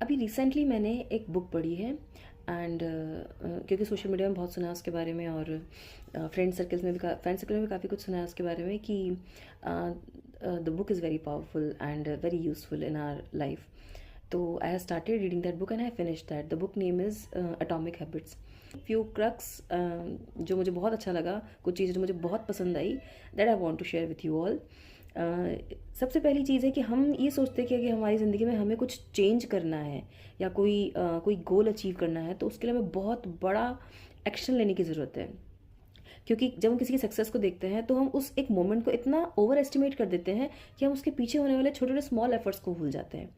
अभी रिसेंटली मैंने एक बुक पढ़ी है एंड क्योंकि सोशल मीडिया में बहुत सुना है उसके बारे में और फ्रेंड सर्कल में भी काफ़ी कुछ सुना है उसके बारे में कि the book is very powerful and very useful in our life. तो I have started reading that book and I finish that. The book name is atomic habits. Few crux जो मुझे बहुत अच्छा लगा, कुछ चीज़ें जो मुझे बहुत पसंद आई, that I want to share with you all. सबसे पहली चीज़ है कि हम ये सोचते हैं कि हमारी ज़िंदगी में हमें कुछ चेंज करना है या कोई गोल अचीव करना है तो उसके लिए हमें बहुत बड़ा एक्शन लेने की ज़रूरत है। क्योंकि जब हम किसी की सक्सेस को देखते हैं तो हम उस एक मोमेंट को इतना ओवर एस्टिमेट कर देते हैं कि हम उसके पीछे होने वाले छोटे छोटे स्मॉल एफर्ट्स को भूल जाते हैं।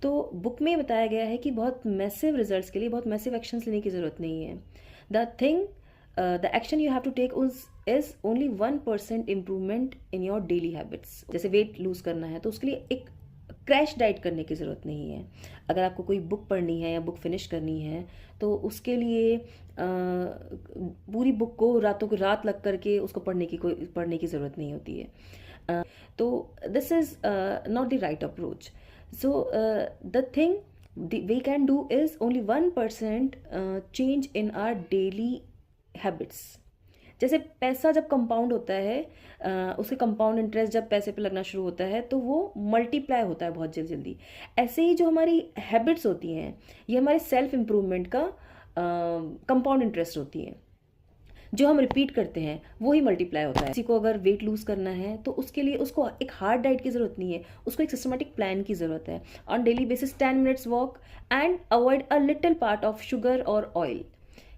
तो बुक में बताया गया है कि बहुत मैसिव रिजल्ट्स के लिए बहुत मैसिव एक्शंस लेने की ज़रूरत नहीं है। The action you have to take is only 1% improvement in your daily habits. जैसे वेट लूज करना है तो उसके लिए एक क्रैश डाइट करने की ज़रूरत नहीं है। अगर आपको कोई बुक पढ़नी है या बुक फिनिश करनी है तो उसके लिए पूरी बुक को रातों को रात लग करके उसको पढ़ने की ज़रूरत नहीं होती है। तो this is not the right approach. So the thing we can do is only 1% change in our daily habits. जैसे पैसा जब कंपाउंड होता है, उसके कंपाउंड इंटरेस्ट जब पैसे पे लगना शुरू होता है तो वो मल्टीप्लाई होता है बहुत जल्दी जल्दी। ऐसे ही जो हमारी हैबिट्स होती हैं ये हमारे सेल्फ इम्प्रूवमेंट का कंपाउंड इंटरेस्ट होती हैं। जो हम रिपीट करते हैं वो ही मल्टीप्लाई होता है। किसी को अगर वेट लूज करना है तो उसके लिए उसको एक हार्ड डाइट की ज़रूरत नहीं है, उसको एक सिस्टमेटिक प्लान की ज़रूरत है। On daily basis 10 minutes walk and avoid a little part of sugar और oil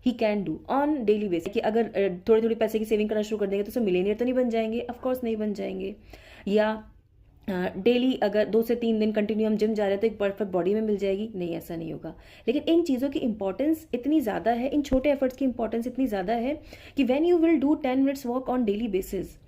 he can do on daily basis. कि अगर थोड़ी थोड़ी पैसे की सेविंग करना शुरू कर देंगे तो सब मिलेनियर तो नहीं बन जाएंगे, ऑफकोर्स नहीं बन जाएंगे। या डेली अगर 2 से 3 दिन कंटिन्यू हम जिम जा रहे हैं तो एक परफेक्ट बॉडी में मिल जाएगी, नहीं, ऐसा नहीं होगा। लेकिन इन चीज़ों की इंपॉर्टेंस इतनी ज़्यादा है, इन छोटे एफर्ट्स की इंपॉर्टेंस इतनी ज़्यादा है कि when you will do 10 minutes walk on daily basis,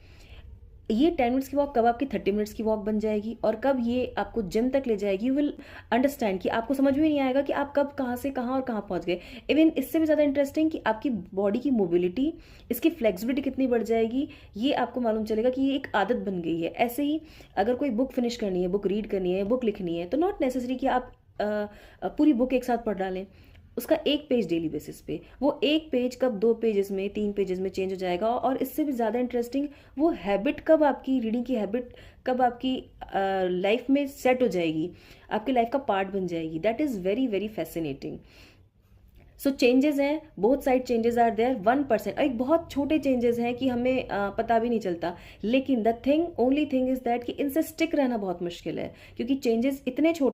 ये 10 मिनट्स की वॉक कब आपकी 30 मिनट्स की वॉक बन जाएगी और कब ये आपको जिम तक ले जाएगी। यू विल अंडरस्टैंड कि आपको समझ में नहीं आएगा कि आप कब कहाँ से कहाँ और कहाँ पहुँच गए। इवन इससे भी ज़्यादा इंटरेस्टिंग कि आपकी बॉडी की मोबिलिटी, इसकी फ्लेक्सिबिलिटी कितनी बढ़ जाएगी, ये आपको मालूम चलेगा कि ये एक आदत बन गई है। ऐसे ही अगर कोई बुक फिनिश करनी है, बुक रीड करनी है, बुक लिखनी है तो नॉट नेसेसरी कि आप पूरी बुक एक साथ पढ़ डालें। उसका एक पेज डेली बेसिस पे, वो एक पेज कब 2 पेजेस में 3 पेजेस में चेंज हो जाएगा। और इससे भी ज़्यादा इंटरेस्टिंग वो हैबिट कब आपकी रीडिंग की हैबिट कब आपकी लाइफ में सेट हो जाएगी, आपकी लाइफ का पार्ट बन जाएगी। That is very very fascinating. So changes हैं, both side changes are there. 1% एक बहुत छोटे चेंजेस हैं कि हमें पता भी नहीं चलता, लेकिन the thing only thing is that कि इनसे स्टिक रहना बहुत मुश्किल है क्योंकि चेंजेस इतने छोटे